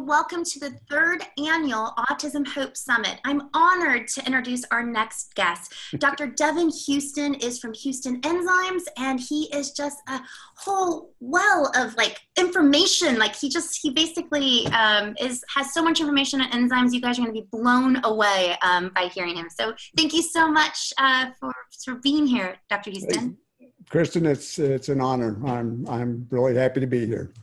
welcome to the third annual Autism Hope Summit. I'm honored to introduce our next guest. Dr. DevinHouston is from Houston Enzymes, and he is just a whole well of information. He basically has so much information on enzymes. You guys are going to be blown away by hearing him. So thank you so much for being here, Dr. Houston. Kristen, it's an honor. I'm really happy to be here.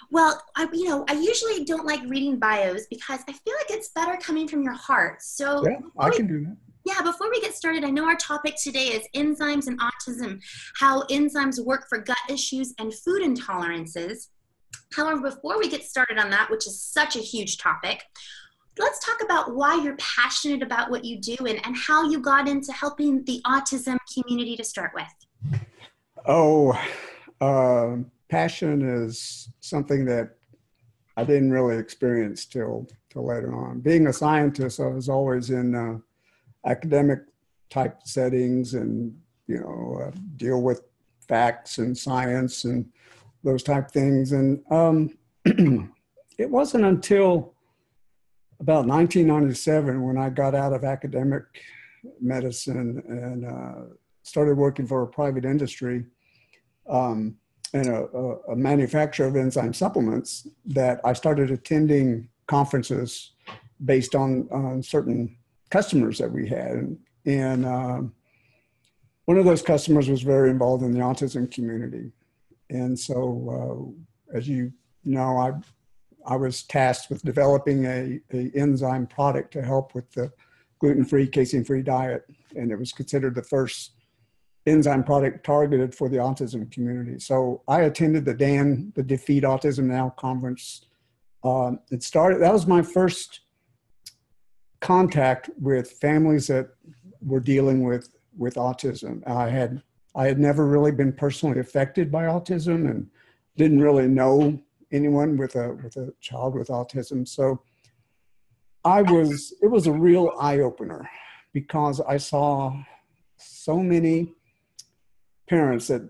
Well, I usually don't like reading bios because I feel like it's better coming from your heart. So yeah, I can do that. Yeah, before we get started, I know our topic today is enzymes and autism, how enzymes work for gut issues and food intolerances. However, before we get started on that, which is such a huge topic, let's talk about why you're passionate about what you do and how you got into helping the autism community to start with. Passion is something that I didn't really experience till later on. Being a scientist, I was always in academic type settings and, deal with facts and science and those type things. And it wasn't until about 1997 when I got out of academic medicine and started working for a private industry and a manufacturer of enzyme supplements that I started attending conferences based on certain customers that we had. And one of those customers was very involved in the autism community. And so, as you know, I was tasked with developing a enzyme product to help with the gluten-free, casein-free diet. And it was considered the first enzyme product targeted for the autism community. So I attended the Defeat Autism Now conference. That was my first contact with families that were dealing with autism. I had never really been personally affected by autism and didn't really know anyone with a child with autism. So it was a real eye-opener because I saw so many parents that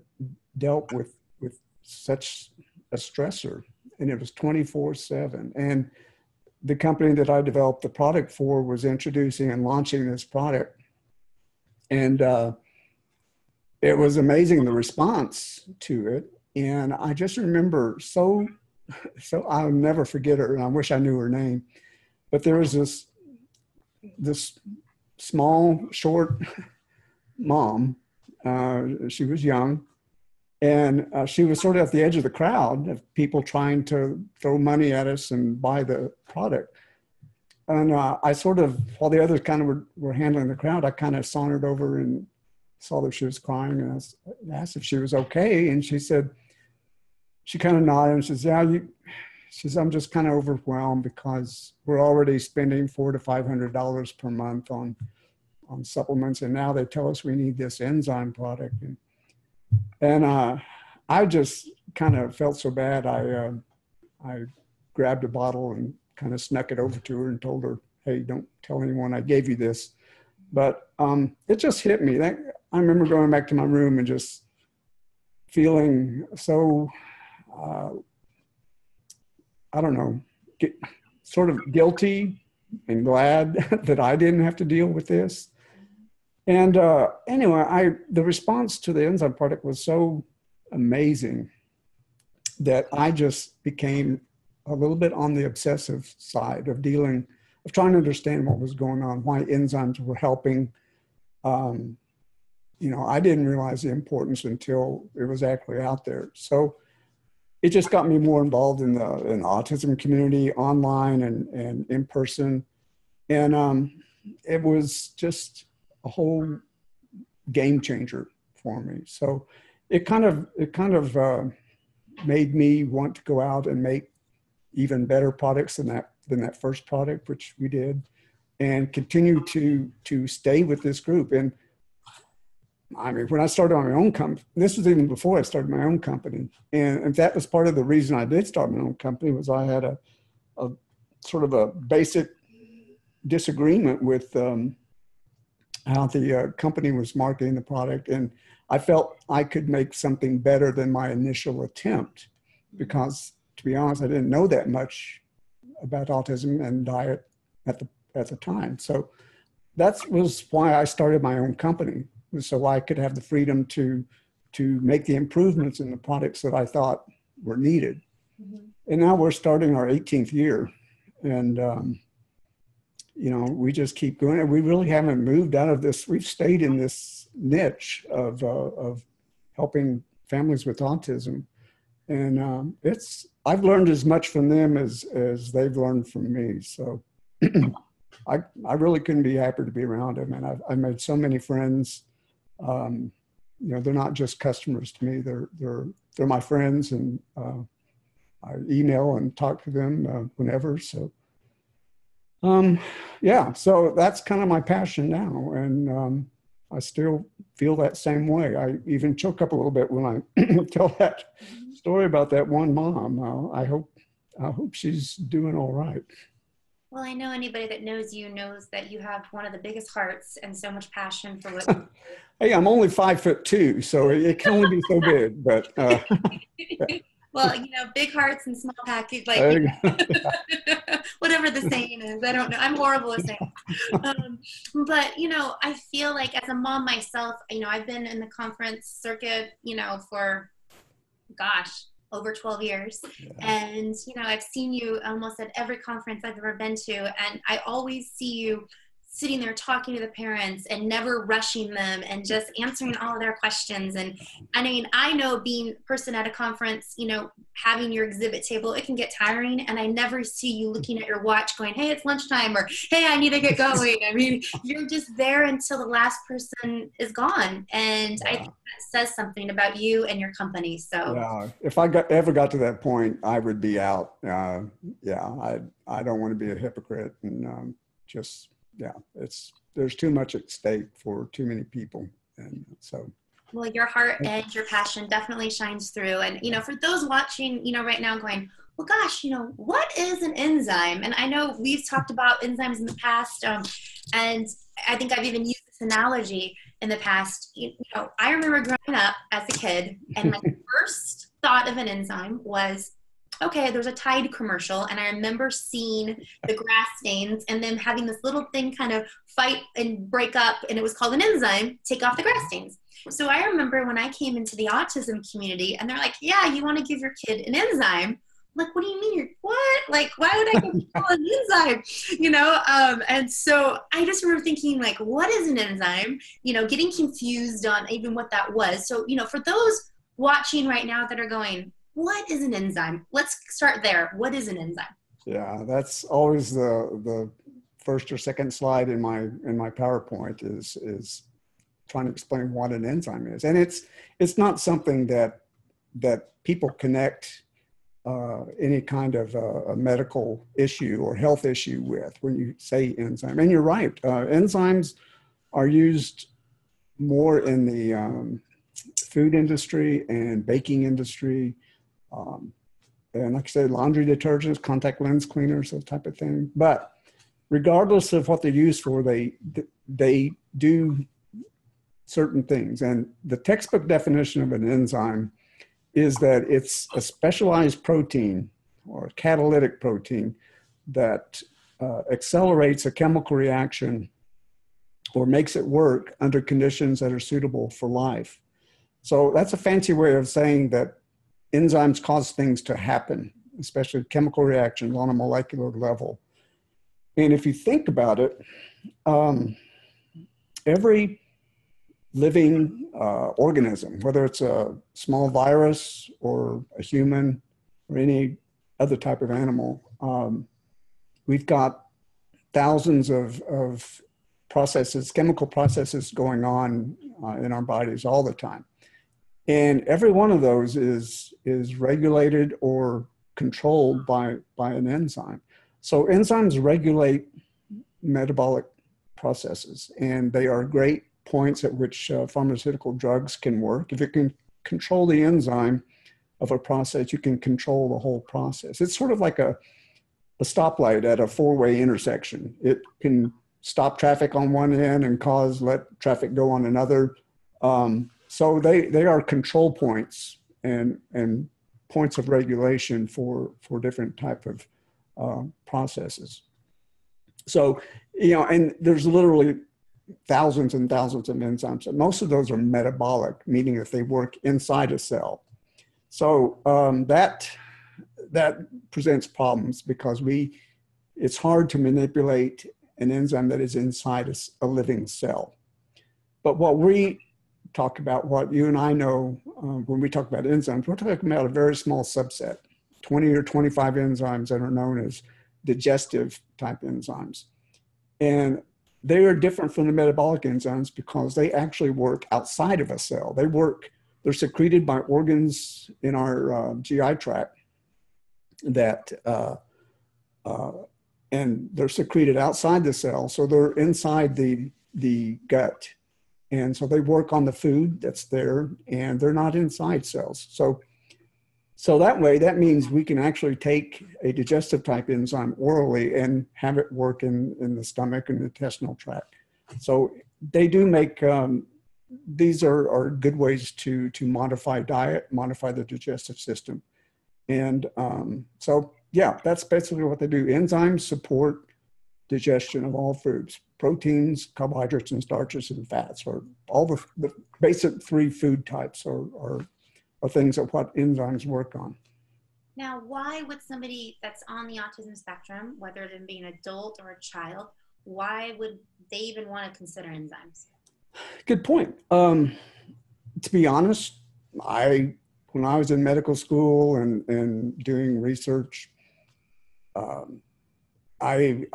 dealt with such a stressor, and it was 24/7. And the company that I developed the product for was introducing and launching this product. And it was amazing, the response to it. And I just remember so I'll never forget her, and I wish I knew her name. But there was this small, short mom. She was young, and she was sort of at the edge of the crowd of people trying to throw money at us and buy the product. And I sort of, while the others kind of were handling the crowd, I kind of sauntered over and saw that she was crying, and I asked if she was okay. And she said, she kind of nodded and says, she says, I'm just kind of overwhelmed because we're already spending $400 to $500 per month on supplements, and now they tell us we need this enzyme product. And I just kind of felt so bad. I grabbed a bottle and kind of snuck it over to her and told her, hey, don't tell anyone I gave you this. But it just hit me. I remember going back to my room and just feeling so, I don't know, sort of guilty and glad that I didn't have to deal with this. And anyway, the response to the enzyme product was so amazing that I just became a little bit on the obsessive side of trying to understand what was going on, why enzymes were helping. I didn't realize the importance until it was actually out there. So it just got me more involved in the autism community, online and in person. And it was just a whole game changer for me. So it kind of made me want to go out and make even better products than that first product, which we did, and continue to stay with this group. And I mean, when I started my own company, this was even before I started my own company. And that was part of the reason I did start my own company, was I had a sort of a basic disagreement with how the company was marketing the product. And I felt I could make something better than my initial attempt because, to be honest, I didn't know that much about autism and diet at the time. So that was why I started my own company, so I could have the freedom to make the improvements in the products that I thought were needed. Mm-hmm. And now we're starting our 18th year, and you know, we just keep going, and we really haven't moved out of this. We've stayed in this niche of helping families with autism, and I've learned as much from them as they've learned from me. So I really couldn't be happier to be around them, and I've made so many friends. You know, they're not just customers to me; they're my friends, and I email and talk to them whenever. So, yeah, so that's kind of my passion now, and I still feel that same way. I even choke up a little bit when I tell that story about that one mom. I hope she's doing all right. Well, I know anybody that knows you knows that you have one of the biggest hearts and so much passion for what you do. Hey, I'm only 5'2", so it can only be so big, but yeah. Well, you know, big hearts and small package, like whatever the saying is. I don't know. I'm horrible at saying. But, you know, I feel like as a mom myself, you know, I've been in the conference circuit, you know, for, gosh, over 12 years. Yeah. And, you know, I've seen you almost at every conference I've ever been to. And I always see you sitting there talking to the parents and never rushing them and just answering all of their questions. And I mean, I know being a person at a conference, you know, having your exhibit table, it can get tiring. And I never see you looking at your watch going, hey, it's lunchtime, or hey, I need to get going. I mean, you're just there until the last person is gone. And yeah. I think that says something about you and your company. So yeah, if I ever got to that point, I would be out. Yeah, I don't want to be a hypocrite, and yeah, there's too much at stake for too many people. And so. Well, your heart and your passion definitely shines through. And, you know, for those watching, you know, right now going, well, gosh, you know, what is an enzyme? And I know we've talked about enzymes in the past. And I think I've even used this analogy in the past. You know, I remember growing up as a kid, and my first thought of an enzyme was, okay, there's a Tide commercial, and I remember seeing the grass stains and them having this little thing kind of fight and break up, and it was called an enzyme, take off the grass stains. So I remember when I came into the autism community, and they're like, yeah, you want to give your kid an enzyme? I'm like, what do you mean? What? Like, why would I give people an enzyme? You know? And so I just remember thinking, like, what is an enzyme? You know, getting confused on even what that was. So, you know, for those watching right now that are going, what is an enzyme? Let's start there. What is an enzyme? Yeah, that's always the first or second slide in my PowerPoint is trying to explain what an enzyme is, and it's not something that people connect any kind of a medical issue or health issue with when you say enzyme. And you're right, enzymes are used more in the food industry and baking industry. And like I said, laundry detergents, contact lens cleaners, that type of thing. But regardless of what they're used for, they do certain things. And the textbook definition of an enzyme is that it's a specialized protein or a catalytic protein that accelerates a chemical reaction or makes it work under conditions that are suitable for life. So that's a fancy way of saying that enzymes cause things to happen, especially chemical reactions on a molecular level. And if you think about it, every living organism, whether it's a small virus or a human or any other type of animal, we've got thousands of processes, chemical processes going on in our bodies all the time. And every one of those is regulated or controlled by an enzyme. So enzymes regulate metabolic processes, and they are great points at which pharmaceutical drugs can work. If you can control the enzyme of a process, you can control the whole process. It's sort of like a stoplight at a four-way intersection. It can stop traffic on one end and let traffic go on another. So they are control points and points of regulation for different type of processes. So, you know, and there's literally thousands and thousands of enzymes, and most of those are metabolic, meaning that they work inside a cell. So that presents problems because it's hard to manipulate an enzyme that is inside a living cell. But what we talk about, what you and I know when we talk about enzymes, we're talking about a very small subset, 20 or 25 enzymes that are known as digestive type enzymes. And they are different from the metabolic enzymes because they actually work outside of a cell. They're secreted by organs in our GI tract and they're secreted outside the cell. So they're inside the gut. And so they work on the food that's there, and they're not inside cells. So that way, that means we can actually take a digestive type enzyme orally and have it work in the stomach and the intestinal tract. So they do make, these are good ways to modify diet, modify the digestive system. And so, yeah, that's basically what they do. Enzymes support digestion of all foods, proteins, carbohydrates, and starches and fats, or all the basic three food types are things that what enzymes work on. Now, why would somebody that's on the autism spectrum, whether them being an adult or a child, why would they even want to consider enzymes? Good point. To be honest, when I was in medical school and doing research, I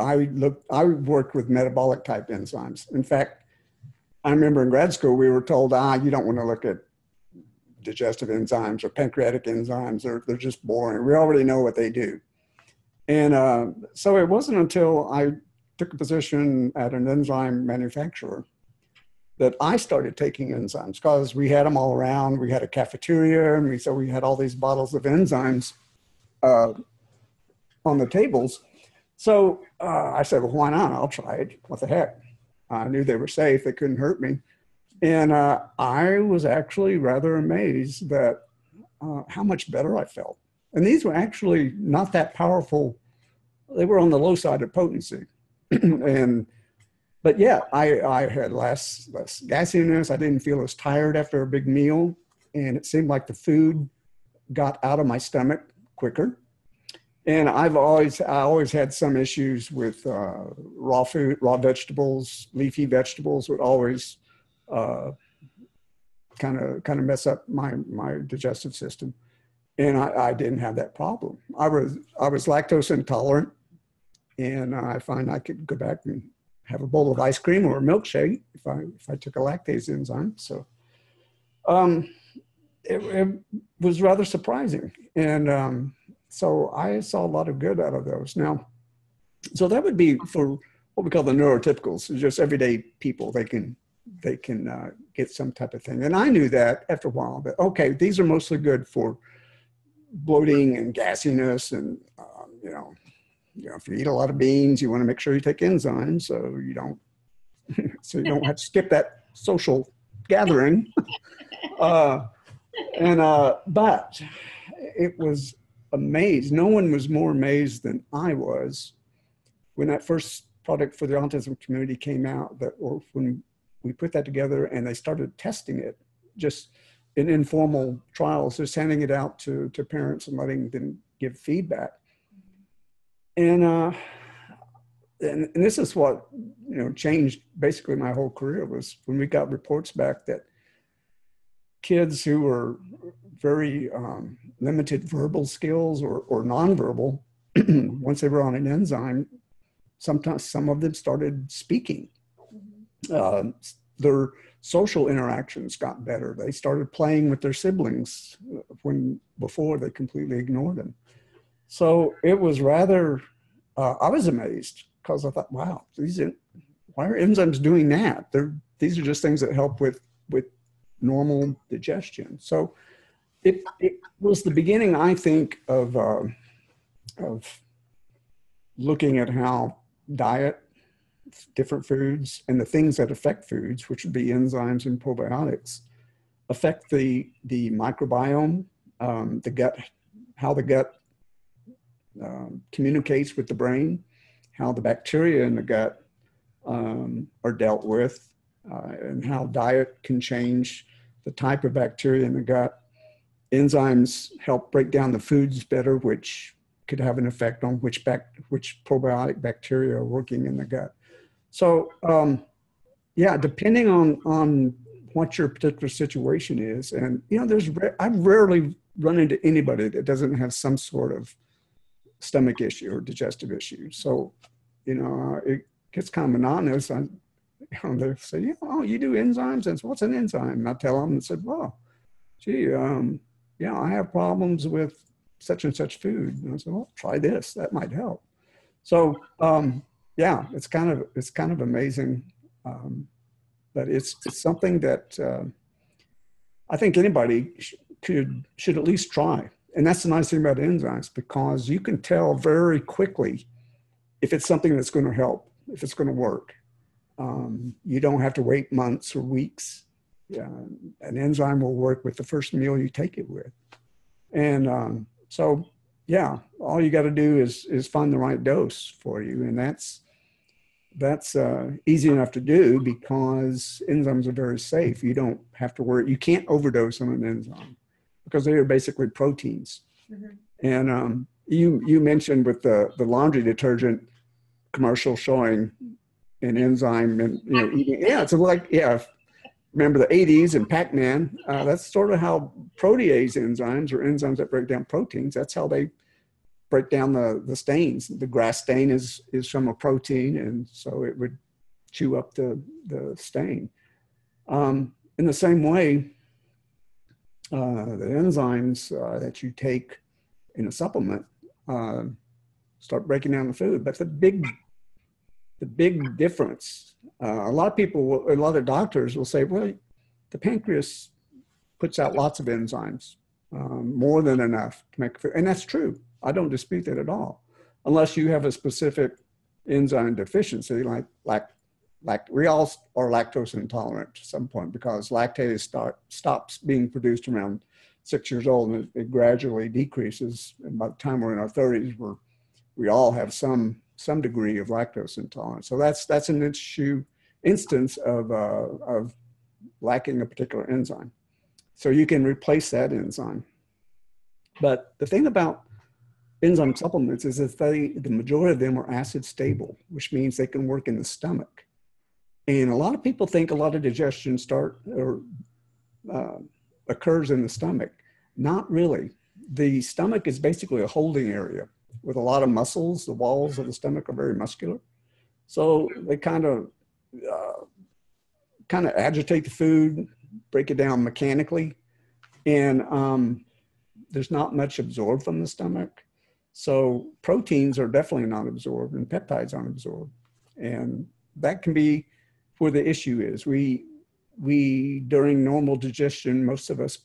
worked with metabolic type enzymes. In fact, I remember in grad school, we were told, you don't want to look at digestive enzymes or pancreatic enzymes. They're just boring. We already know what they do. And so it wasn't until I took a position at an enzyme manufacturer that I started taking enzymes, because we had them all around. We had a cafeteria, and so we had all these bottles of enzymes on the tables. So I said, well, why not? I'll try it. What the heck? I knew they were safe. They couldn't hurt me. And I was actually rather amazed that how much better I felt. And these were actually not that powerful. They were on the low side of potency. But yeah, I had less gassiness. I didn't feel as tired after a big meal. And it seemed like the food got out of my stomach quicker. And I always had some issues with raw food, raw vegetables, leafy vegetables would always kind of mess up my digestive system. And I didn't have that problem. I was lactose intolerant, and I find I could go back and have a bowl of ice cream or a milkshake if I took a lactase enzyme. So it was rather surprising. And so I saw a lot of good out of those. Now, so that would be for what we call the neurotypicals, just everyday people. They can get some type of thing. And I knew that after a while that, okay, these are mostly good for bloating and gassiness. And, if you eat a lot of beans, you want to make sure you take enzymes so you don't have to skip that social gathering. But it was amazed. No one was more amazed than I was when that first product for the autism community came out, or when we put that together and they started testing it just in informal trials, just handing it out to parents and letting them give feedback. And this is what changed basically my whole career, was when we got reports back that kids who were very limited verbal skills or nonverbal, once they were on an enzyme, sometimes some of them started speaking. Their social interactions got better. They started playing with their siblings when before they completely ignored them. So it was rather, I was amazed, because I thought, wow, why are enzymes doing that? These are just things that help with normal digestion. So it was the beginning, I think, of looking at how diet, different foods, and the things that affect foods, which would be enzymes and probiotics, affect the microbiome, the gut, how the gut communicates with the brain, how the bacteria in the gut are dealt with, and how diet can change the type of bacteria in the gut. Enzymes help break down the foods better, which could have an effect on which probiotic bacteria are working in the gut. So yeah, depending on what your particular situation is, and I've rarely run into anybody that doesn't have some sort of stomach issue or digestive issue. So it gets kind of monotonous. They say, oh, you do enzymes? And so what's an enzyme? And I tell them and said, well, gee, yeah, I have problems with such and such food. And I said, well, try this. That might help. So yeah, it's kind of amazing. But it's something that I think anybody should at least try. And that's the nice thing about enzymes, because you can tell very quickly if it's something that's going to help, if it's going to work. You don't have to wait months or weeks. An enzyme will work with the first meal you take it with. And so, yeah, all you got to do is find the right dose for you. And that's easy enough to do because enzymes are very safe. You don't have to worry. You can't overdose on an enzyme because they are basically proteins. Mm-hmm. And you mentioned with the laundry detergent commercial showing an enzyme and eating. Yeah, it's like remember the 80s and Pac-Man? That's sort of how protease enzymes, or enzymes that break down proteins, that's how they break down the stains. The grass stain is from a protein, and so it would chew up the stain. In the same way, the enzymes that you take in a supplement start breaking down the food. But the big difference, a lot of doctors will say, well, the pancreas puts out lots of enzymes, more than enough to make food. And that's true. I don't dispute that at all, unless you have a specific enzyme deficiency, like we all are lactose intolerant to some point, because lactase stops being produced around 6 years old, and it gradually decreases. And by the time we're in our 30s, we all have some degree of lactose intolerance. So that's an instance of lacking a particular enzyme. So you can replace that enzyme. But the thing about enzyme supplements is that the majority of them are acid stable, which means they can work in the stomach. And a lot of people think a lot of digestion occurs in the stomach. Not really. The stomach is basically a holding area with a lot of muscles. The walls of the stomach are very muscular. So they kind of agitate the food, break it down mechanically. And there's not much absorbed from the stomach. So proteins are definitely not absorbed, and peptides aren't absorbed. And that can be where the issue is. We during normal digestion, most of us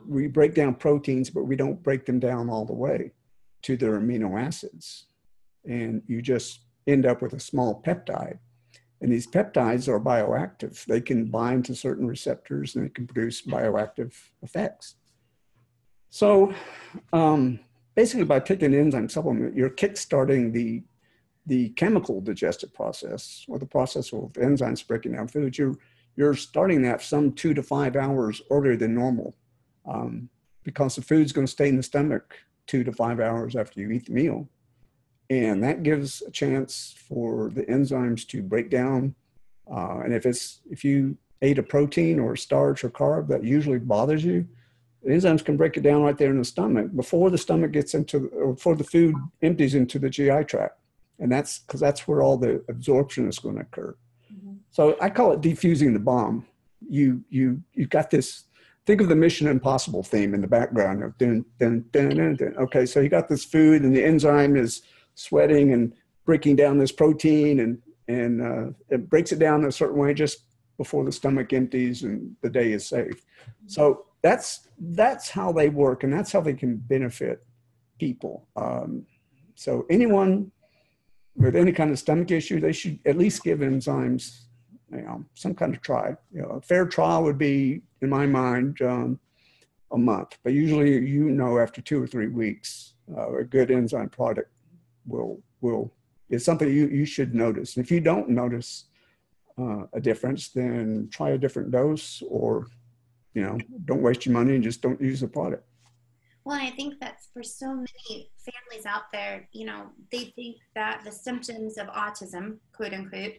we break down proteins, but we don't break them down all the way to their amino acids. And you just end up with a small peptide. And these peptides are bioactive. They can bind to certain receptors and they can produce bioactive effects. So basically, by taking an enzyme supplement, you're kickstarting the chemical digestive process, or the process of enzymes breaking down foods. You're starting that some 2 to 5 hours earlier than normal, because the food's going to stay in the stomach 2 to 5 hours after you eat the meal. And that gives a chance for the enzymes to break down. And if you ate a protein or a starch or carb that usually bothers you, the enzymes can break it down right there in the stomach before the stomach before the food empties into the GI tract. And that's because that's where all the absorption is going to occur. Mm-hmm. So I call it defusing the bomb. You got this. Think of the Mission Impossible theme in the background. Dun, dun, dun, dun, dun. Okay, so you got this food, and the enzyme is sweating and breaking down this protein, and it breaks it down in a certain way just before the stomach empties, and the day is saved. So that's how they work, and that's how they can benefit people. So anyone with any kind of stomach issue, they should at least give enzymes some kind of try. A fair trial would be, in my mind, a month. But usually, after 2 or 3 weeks, a good enzyme product is something you should notice. If you don't notice a difference, then try a different dose, or don't waste your money and just don't use the product. Well, I think that for so many families out there, they think that the symptoms of autism, quote unquote,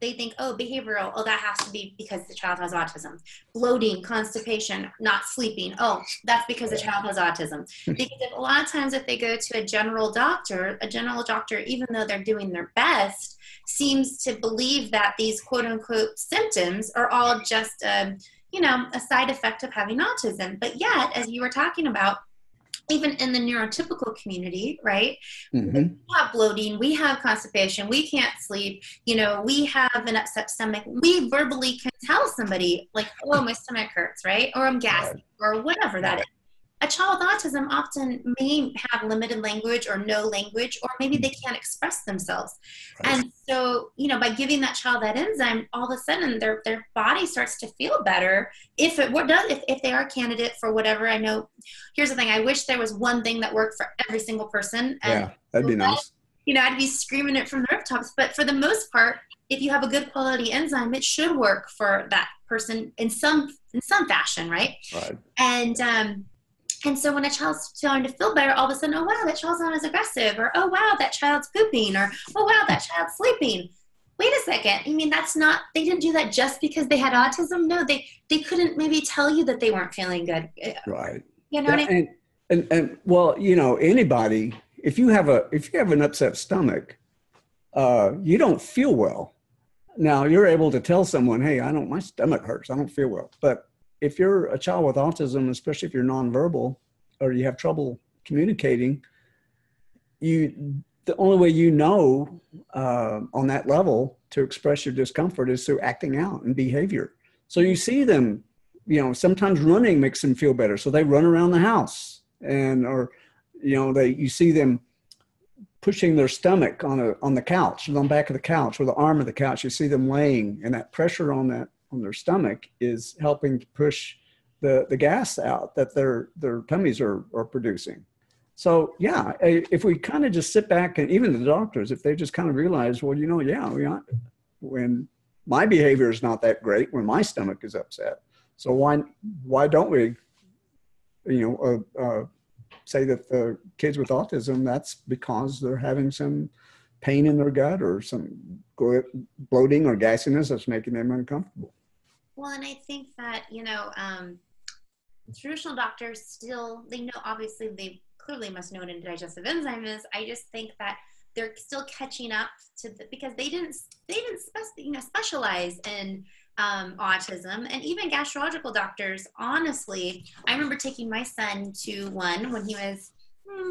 they think, oh, behavioral, oh, that has to be because the child has autism. Bloating, constipation, not sleeping, oh, that's because the child has autism. Because a lot of times if they go to a general doctor, even though they're doing their best, seems to believe that these quote unquote symptoms are all just a side effect of having autism. But yet, as you were talking about, even in the neurotypical community, right? Mm-hmm. We have bloating, we have constipation, we can't sleep, we have an upset stomach. We verbally can tell somebody like, oh, my stomach hurts, right? Or I'm gassy, or whatever that is. A child with autism often may have limited language or no language, or maybe they can't express themselves. And so, by giving that child that enzyme, all of a sudden their body starts to feel better if they are a candidate for whatever. I know, here's the thing, I wish there was one thing that worked for every single person. And yeah, that'd be nice. I'd be screaming it from the rooftops. But for the most part, if you have a good quality enzyme, it should work for that person in some fashion, right? Right. And so when a child's starting to feel better, all of a sudden, oh, wow, that child's not as aggressive, or, oh, wow, that child's pooping, or, oh, wow, that child's sleeping. Wait a second. I mean, they didn't do that just because they had autism. No, they couldn't maybe tell you that they weren't feeling good. Right. You know what I mean? And well, anybody, if you have an upset stomach, you don't feel well. Now you're able to tell someone, hey, my stomach hurts. I don't feel well. But if you're a child with autism, especially if you're nonverbal or you have trouble communicating, the only way on that level to express your discomfort is through acting out and behavior. So you see them, sometimes running makes them feel better. So they run around the house, you see them pushing their stomach on the couch, on the back of the couch or the arm of the couch. You see them laying, and that pressure on their stomach is helping to push the gas out that their tummies are producing. So yeah, if we kind of just sit back, and even the doctors, if they just kind of realize, well, when my behavior is not that great, when my stomach is upset, so why don't we, say that the kids with autism, that's because they're having some pain in their gut or some bloating or gassiness that's making them uncomfortable. Well, and I think that, traditional doctors still, they know, obviously they clearly must know what a digestive enzyme is. I just think that they're still catching up because they didn't specialize in autism. And even gastrological doctors, honestly, I remember taking my son to one when he was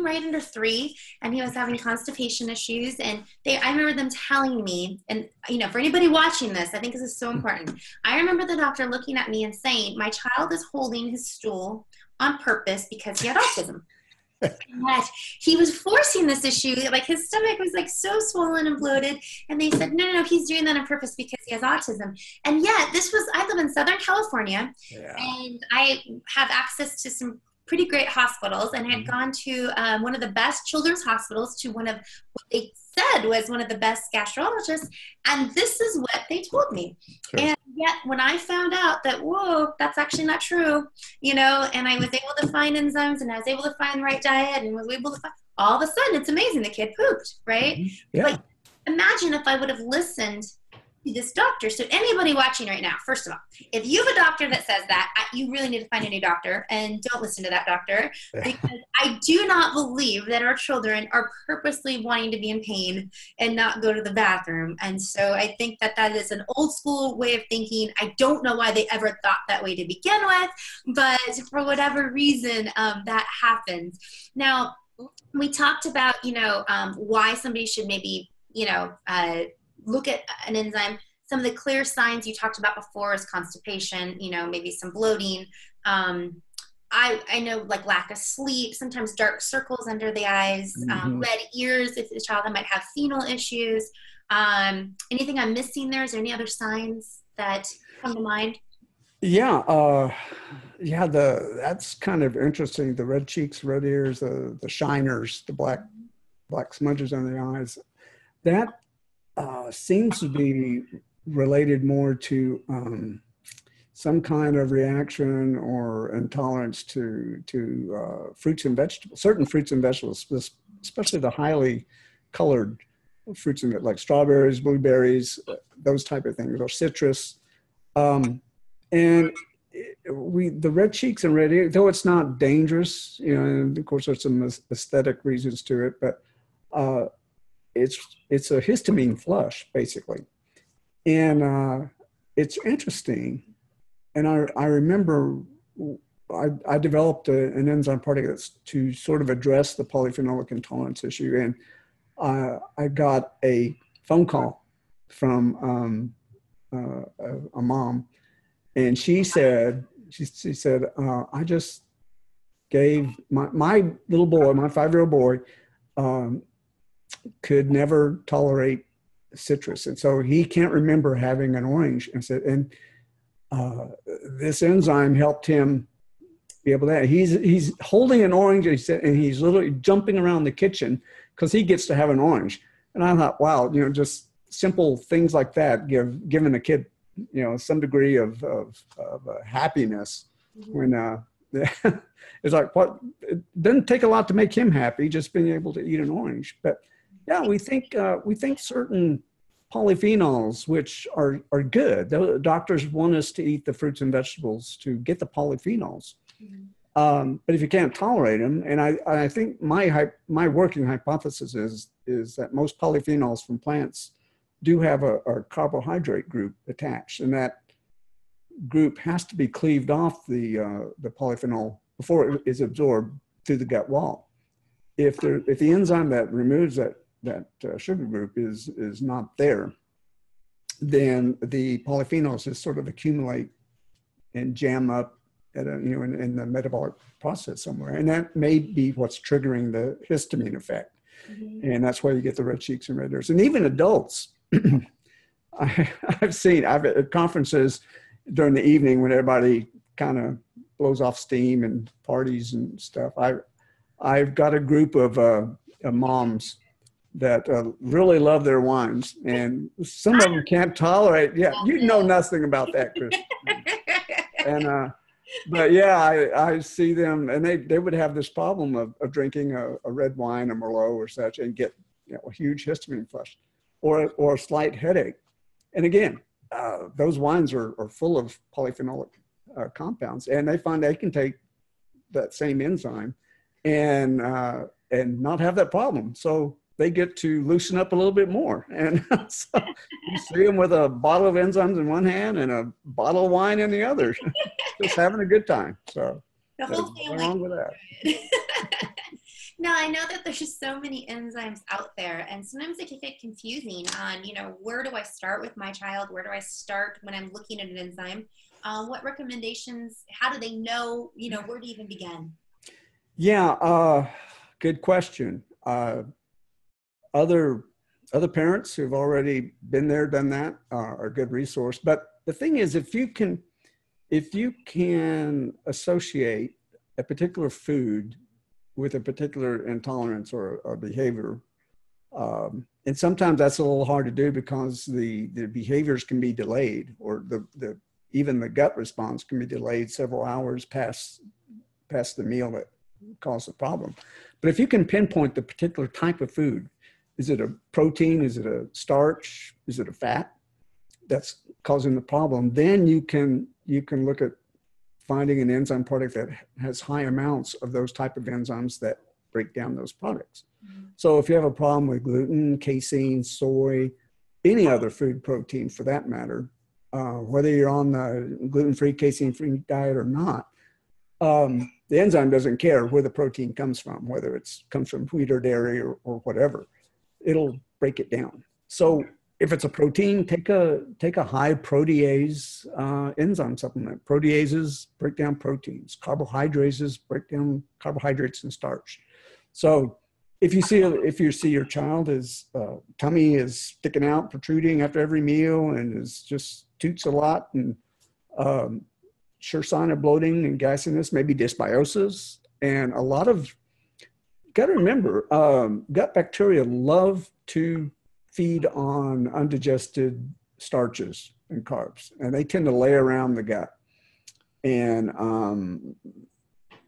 right under 3, and he was having constipation issues, and I remember them telling me, and for anybody watching this, I think this is so important. I remember the doctor looking at me and saying, my child is holding his stool on purpose because he had autism. And he was forcing this issue, like his stomach was like so swollen and bloated, and they said, no, he's doing that on purpose because he has autism. And yet I live in Southern California, and I have access to some pretty great hospitals, and I had gone to one of the best children's hospitals, to one of what they said was one of the best gastrologists, and this is what they told me. Sure. And yet when I found out that, whoa, that's actually not true, and I was able to find enzymes, and I was able to find the right diet, and was able to find, all of a sudden, it's amazing, the kid pooped, right? Mm-hmm. Yeah. Like, imagine if I would have listened to this doctor. So anybody watching right now, first of all, if you have a doctor that says that, you really need to find a new doctor, and don't listen to that doctor, because I do not believe that our children are purposely wanting to be in pain and not go to the bathroom. And so I think that is an old school way of thinking. I don't know why they ever thought that way to begin with, but for whatever reason, that happens. Now, we talked about, why somebody should maybe, look at an enzyme. Some of the clear signs you talked about before is constipation, maybe some bloating. I know, like, lack of sleep, sometimes dark circles under the eyes, red ears if the child might have phenol issues. Anything I'm missing there? Is there any other signs that come to mind? Yeah. Yeah, that's kind of interesting. The red cheeks, red ears, the shiners, the black smudges on the eyes. That seems to be related more to some kind of reaction or intolerance to fruits and vegetables, certain fruits and vegetables, especially the highly colored fruits and like strawberries, blueberries, those type of things, or citrus. And the red cheeks and red ears, though it's not dangerous, and of course there's some aesthetic reasons to it, but it's a histamine flush basically, and it's interesting. And I remember I developed an enzyme particle to sort of address the polyphenolic intolerance issue, and I got a phone call from a mom, and she said, I just gave my little boy, my 5-year-old boy, could never tolerate citrus. And so he can't remember having an orange. And this enzyme helped him be able to, he's holding an orange, and he's literally jumping around the kitchen because he gets to have an orange. And I thought, wow, just simple things like that giving a kid, some degree of happiness when it's like, what, it doesn't take a lot to make him happy, just being able to eat an orange. But yeah, we think certain polyphenols, which are good. The doctors want us to eat the fruits and vegetables to get the polyphenols. But if you can't tolerate them, and I think my working hypothesis is that most polyphenols from plants do have a carbohydrate group attached, and that group has to be cleaved off the polyphenol before it is absorbed through the gut wall. If the enzyme that removes that sugar group is not there, then the polyphenols just sort of accumulate and jam up at in the metabolic process somewhere, and that may be what's triggering the histamine effect, and that's why you get the red cheeks and red ears. And even adults, I've seen at conferences during the evening when everybody kind of blows off steam and parties and stuff. I've got a group of moms that really love their wines, and some of them can't tolerate. Yeah, you know nothing about that, Chris. And but yeah, I see them, and they would have this problem of drinking a red wine, a Merlot or such, and get a huge histamine flush or a slight headache. And again, those wines are full of polyphenolic compounds, and they find they can take that same enzyme and not have that problem. So they get to loosen up a little bit more. And so you see them with a bottle of enzymes in one hand and a bottle of wine in the other, just having a good time. So the whole family. What's wrong with that? Now, I know that there's just so many enzymes out there, and sometimes it can get confusing on, where do I start with my child? Where do I start when I'm looking at an enzyme? What recommendations, how do they know, where to even begin? Yeah, good question. Other parents who've already been there, done that are a good resource. But the thing is, if you can associate a particular food with a particular intolerance or behavior, and sometimes that's a little hard to do because the behaviors can be delayed, or even the gut response can be delayed several hours past the meal that caused the problem. But if you can pinpoint the particular type of food, is it a protein? Is it a starch? Is it a fat that's causing the problem? Then you can look at finding an enzyme product that has high amounts of those type of enzymes that break down those products. So if you have a problem with gluten, casein, soy, any other food protein for that matter, whether you're on the gluten-free, casein-free diet or not, the enzyme doesn't care where the protein comes from, whether it comes from wheat or dairy or whatever. It'll break it down. So if it's a protein, take a high protease enzyme supplement. Proteases break down proteins. Carbohydrases break down carbohydrates and starch. So if you see your child tummy is sticking out, protruding after every meal, and is just toots a lot, and sure sign of bloating and gasiness, maybe dysbiosis. And a lot of, got to remember, gut bacteria love to feed on undigested starches and carbs, and they tend to lay around the gut. And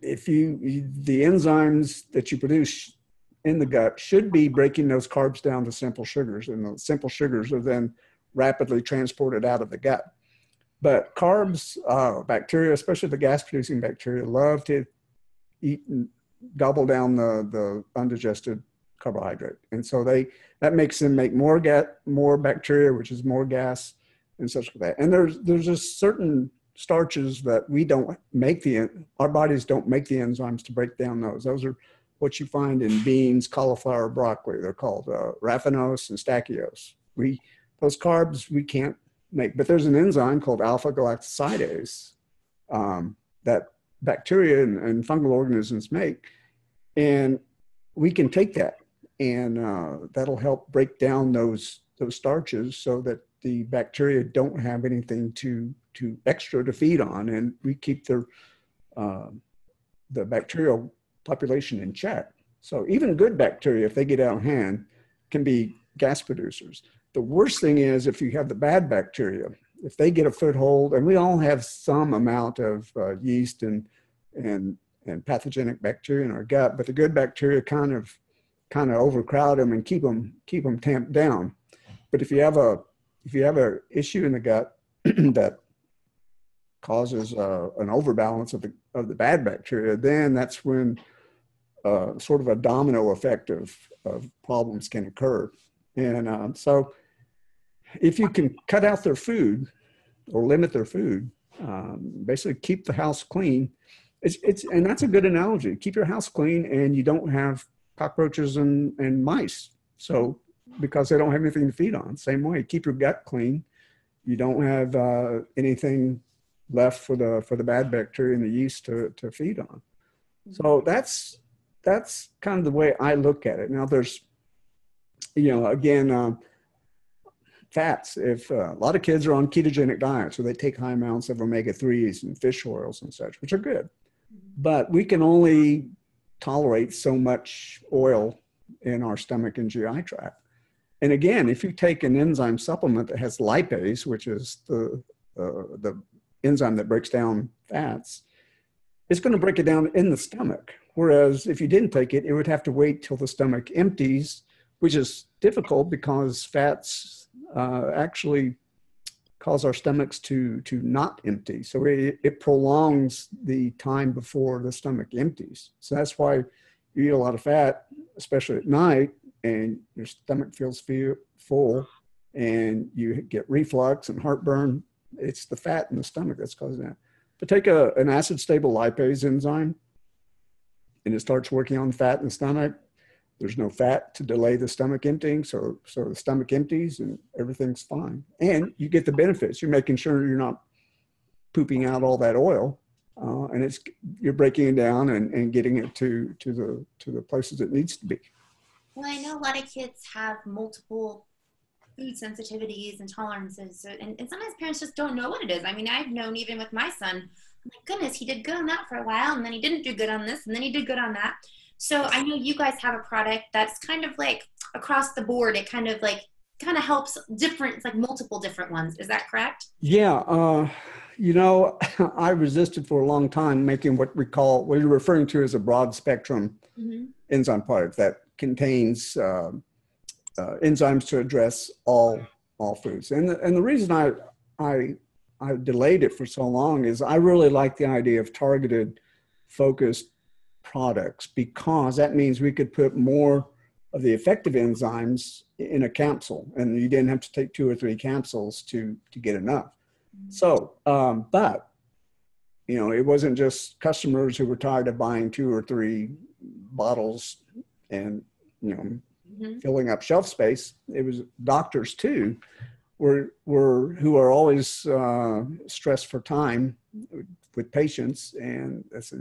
the enzymes that you produce in the gut should be breaking those carbs down to simple sugars, and the simple sugars are then rapidly transported out of the gut. But carbs, bacteria, especially the gas-producing bacteria, love to eat and gobble down the undigested carbohydrate, and so that makes them make more bacteria, which is more gas, and such like that. And there's just certain starches that we don't make our bodies don't make the enzymes to break down those. Those are what you find in beans, cauliflower, broccoli. They're called raffinose and stachyose. Those carbs we can't make, but there's an enzyme called alpha galactosidase that bacteria and fungal organisms make, and we can take that, and that'll help break down those starches so that the bacteria don't have anything to extra to feed on, and we keep the bacterial population in check. So even good bacteria, if they get out of hand, can be gas producers. The worst thing is if you have the bad bacteria, if they get a foothold, and we all have some amount of yeast and pathogenic bacteria in our gut, but the good bacteria kind of overcrowd them and keep them tamped down. But if you have a issue in the gut that causes an overbalance of the bad bacteria, then that's when sort of a domino effect of problems can occur. And so if you can cut out their food or limit their food, basically keep the house clean. And that's a good analogy. Keep your house clean and you don't have cockroaches and mice. So because they don't have anything to feed on. Same way, keep your gut clean. You don't have anything left for the bad bacteria and the yeast to feed on. So that's kind of the way I look at it. Now there's, again, fats. If a lot of kids are on ketogenic diets, so they take high amounts of omega-3s and fish oils and such, which are good, but we can only tolerate so much oil in our stomach and GI tract. And again, if you take an enzyme supplement that has lipase, which is the enzyme that breaks down fats, it's going to break it down in the stomach. Whereas if you didn't take it, it would have to wait till the stomach empties, which is difficult because fats actually cause our stomachs to not empty. So it prolongs the time before the stomach empties. So that's why you eat a lot of fat, especially at night, and your stomach feels full and you get reflux and heartburn. It's the fat in the stomach that's causing that. But take an acid-stable lipase enzyme and it starts working on the fat in the stomach. There's no fat to delay the stomach emptying, so the stomach empties and everything's fine. And you get the benefits. You're making sure you're not pooping out all that oil, and you're breaking it down and getting it to the places it needs to be. Well, I know a lot of kids have multiple food sensitivities and tolerances, and sometimes parents just don't know what it is. I mean, I've known even with my son, my goodness, he did good on that for a while, and then he didn't do good on this, and then he did good on that. So I know you guys have a product that's kind of like across the board. It kind of helps different, it's like multiple different ones. Is that correct? Yeah. I resisted for a long time making what you're referring to as a broad spectrum enzyme product that contains enzymes to address all foods. And the reason I delayed it for so long is I really like the idea of targeted, focused products, because that means we could put more of the effective enzymes in a capsule, and you didn't have to take 2 or 3 capsules to get enough. So, but it wasn't just customers who were tired of buying 2 or 3 bottles and filling up shelf space. It was doctors too, who are always stressed for time with patients, and it's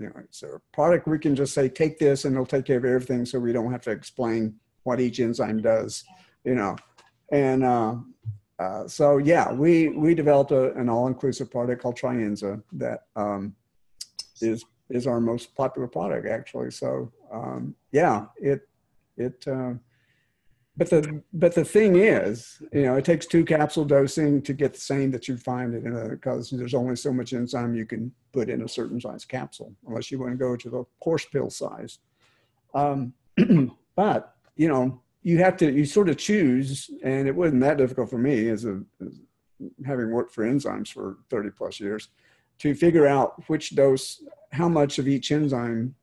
a product we can just say, take this and it'll take care of everything, so we don't have to explain what each enzyme does, and So yeah, we developed an all-inclusive product called Trienza that is our most popular product actually. So yeah, but the thing is, it takes 2 capsule dosing to get the same that you find in because there's only so much enzyme you can put in a certain size capsule, unless you want to go to the horse pill size. But you sort of choose, and it wasn't that difficult for me as having worked for enzymes for 30 plus years, to figure out which dose, how much of each enzyme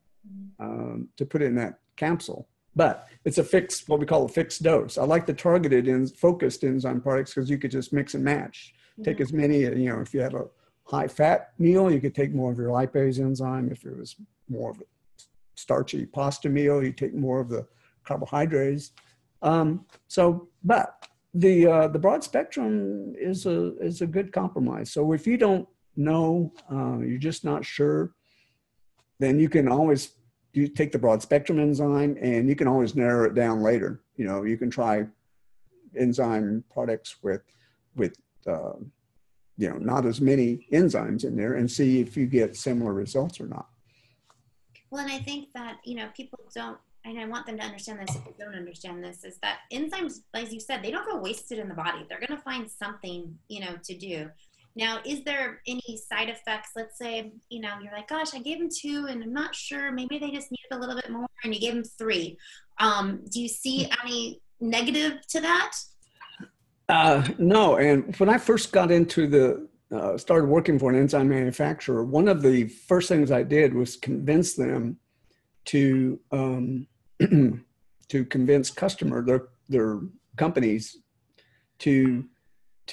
to put in that capsule. But it's a fixed, what we call a fixed dose. I like the targeted and focused enzyme products because you could just mix and match. Take as many, if you had a high fat meal, you could take more of your lipase enzyme. If it was more of a starchy pasta meal, you take more of the carbohydrates. But the broad spectrum is a good compromise. So if you don't know, you're just not sure, then you can always take the broad spectrum enzyme, and you can always narrow it down later. You can try enzyme products with not as many enzymes in there and see if you get similar results or not. Well, and I think that, people don't, and I want them to understand this if they don't understand this, is that enzymes, as you said, they don't go wasted in the body. They're going to find something, to do. Now, is there any side effects? Let's say, you're like, gosh, I gave them 2 and I'm not sure, maybe they just needed a little bit more, and you gave them 3. Do you see any negative to that? No. And when I first got into started working for an enzyme manufacturer, one of the first things I did was convince them to convince their companies to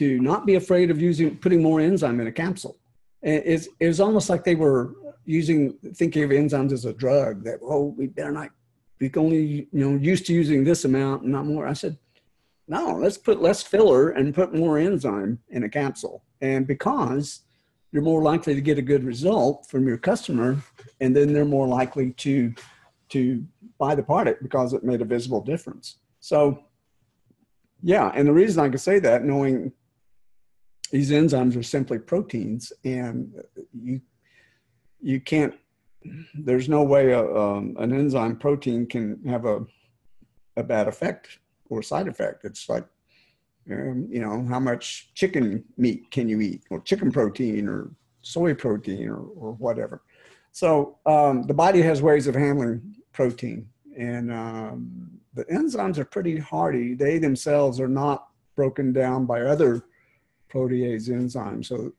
not be afraid of putting more enzyme in a capsule. It was almost like they were thinking of enzymes as a drug, that, we better not, we can only, used to using this amount and not more. I said, no, let's put less filler and put more enzyme in a capsule. And because you're more likely to get a good result from your customer, and then they're more likely to buy the product because it made a visible difference. So yeah, and the reason I can say that, knowing these enzymes are simply proteins, and you can't, there's no way an enzyme protein can have a bad effect or side effect. It's like, how much chicken meat can you eat, or chicken protein or soy protein or whatever. So the body has ways of handling protein, and the enzymes are pretty hardy. They themselves are not broken down by other protease enzymes, so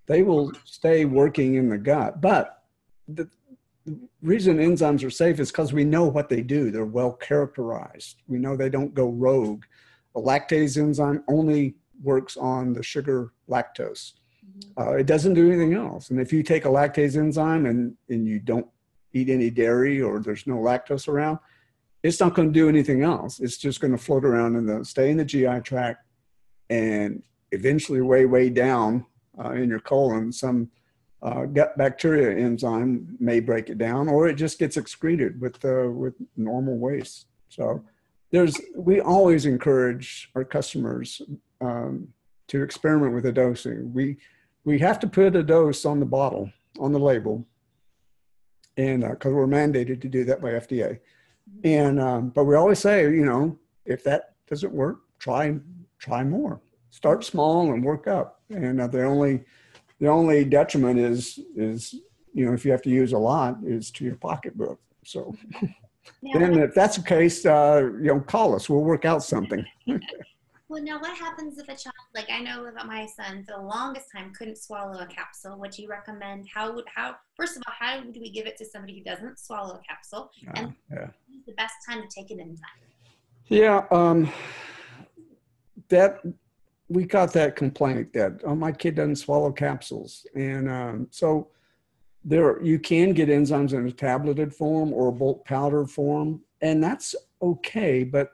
they will stay working in the gut. But the reason enzymes are safe is because we know what they do. They're well characterized. We know they don't go rogue. A lactase enzyme only works on the sugar lactose. It doesn't do anything else. And if you take a lactase enzyme and you don't eat any dairy, or there's no lactose around, it's not going to do anything else. It's just going to float around stay in the GI tract, and eventually way down in your colon. Some gut bacteria enzyme may break it down, or it just gets excreted with normal waste. So we always encourage our customers to experiment with the dosing. We have to put a dose on the bottle, on the label, and because we're mandated to do that by FDA. And but we always say, if that doesn't work, try more. Start small and work up. And the only detriment is if you have to use a lot, is to your pocketbook. So then, if that's the case, call us. We'll work out something. Well, now what happens if a child, like I know that my son for the longest time couldn't swallow a capsule? Would you recommend, first of all, how do we give it to somebody who doesn't swallow a capsule? And when's the best time to take it in time? Yeah, we got that complaint that, my kid doesn't swallow capsules. And so you can get enzymes in a tableted form or a bulk powder form, and that's okay, but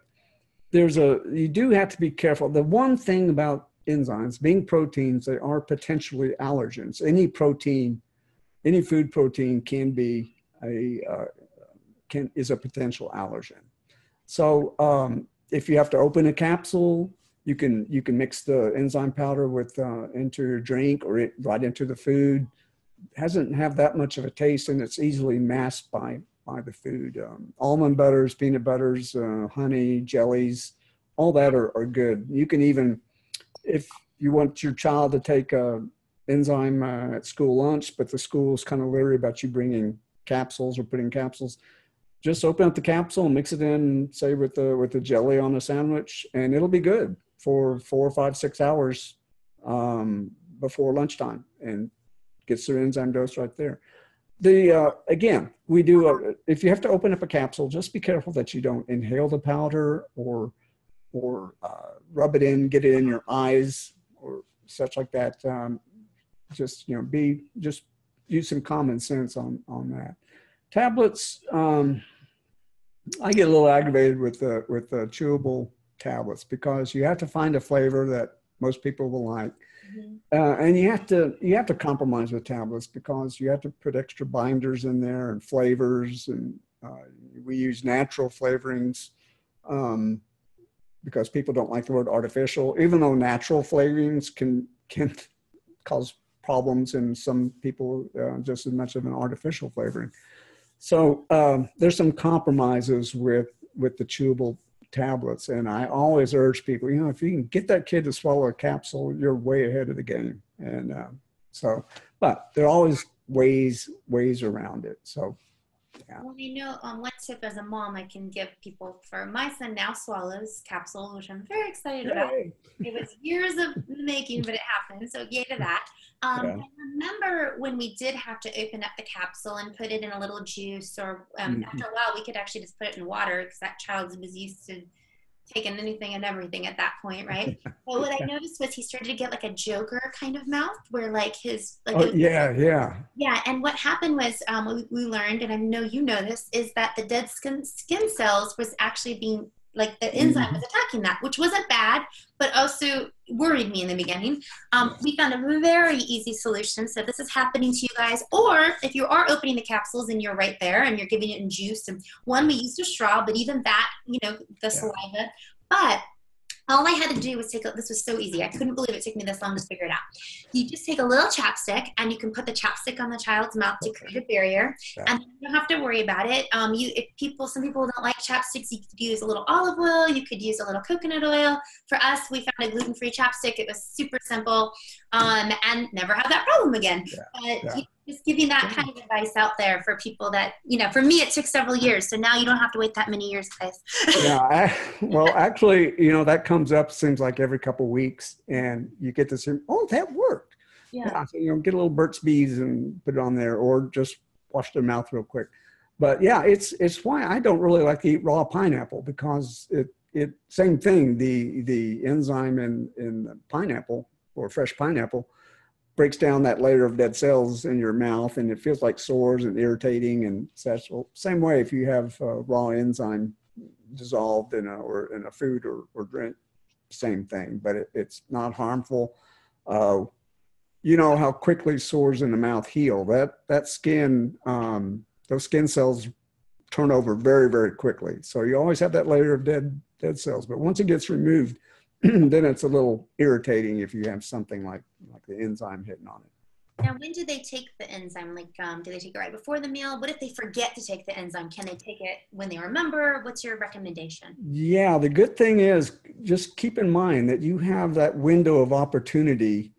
you do have to be careful. The one thing about enzymes, being proteins, they are potentially allergens. Any food protein can be is a potential allergen. So if you have to open a capsule, you can mix the enzyme powder with into your drink or right into the food. Hasn't have that much of a taste, and it's easily masked by the food. Almond butters, peanut butters, honey, jellies, all that are good. You can even, if you want your child to take a enzyme at school lunch, but the school's kind of leery about you bringing capsules or putting capsules, just open up the capsule and mix it in, say with the jelly on a sandwich, and it'll be good for 4, 5, 6 hours before lunchtime, and gets their enzyme dose right there. Again, we do, if you have to open up a capsule, just be careful that you don't inhale the powder or rub it in, get it in your eyes or such like that. Just use some common sense on that. Tablets, I get a little aggravated with the chewable tablets because you have to find a flavor that most people will like. And you have to compromise with tablets because you have to put extra binders in there and flavors, and we use natural flavorings because people don't like the word artificial, even though natural flavorings can cause problems in some people just as much of an artificial flavoring. So there's some compromises with the chewable tablets, and I always urge people, if you can get that kid to swallow a capsule, you're way ahead of the game. And but there are always ways around it. So yeah. Well, one tip as a mom I can give people, for my son now swallows capsules, which I'm very excited about. It was years of making, but it happened. So yay to that. I remember when we did have to open up the capsule and put it in a little juice, or after a while we could actually just put it in water because that child was used to taking anything and everything at that point, right? But what I noticed was he started to get like a Joker kind of mouth, where like his yeah. And what happened was we learned, and I know you know this, is that the dead skin cells was actually being, like, the enzyme was attacking that, which wasn't bad, but also worried me in the beginning. We found a very easy solution. So if this is happening to you guys, or if you are opening the capsules and you're right there and you're giving it in juice, and we used a straw, but even that, the saliva. But all I had to do was this was so easy. I couldn't believe it took me this long to figure it out. You just take a little chapstick, and you can put the chapstick on the child's mouth to create a barrier, and you don't have to worry about it. Some people don't like chapsticks. You could use a little olive oil. You could use a little coconut oil. For us, we found a gluten-free chapstick. It was super simple, and never had that problem again. Just giving that kind of advice out there for people that, for me, it took several years. So now you don't have to wait that many years, guys. Actually, that comes up, seems like every couple of weeks, and you get to see, that worked. So, get a little Burt's Bees and put it on there, or just wash their mouth real quick. But yeah, it's why I don't really like to eat raw pineapple, because it same thing, the enzyme in the pineapple, or fresh pineapple, breaks down that layer of dead cells in your mouth, and it feels like sores and irritating and such. Well, same way if you have raw enzyme dissolved in a food or drink, same thing, but it's not harmful. How quickly sores in the mouth heal. That skin, those skin cells turn over very, very quickly. So you always have that layer of dead cells, but once it gets removed, then it's a little irritating if you have something like the enzyme hitting on it. Now, when do they take the enzyme? Like, do they take it right before the meal? What if they forget to take the enzyme? Can they take it when they remember? What's your recommendation? Yeah, the good thing is just keep in mind that you have that window of opportunity,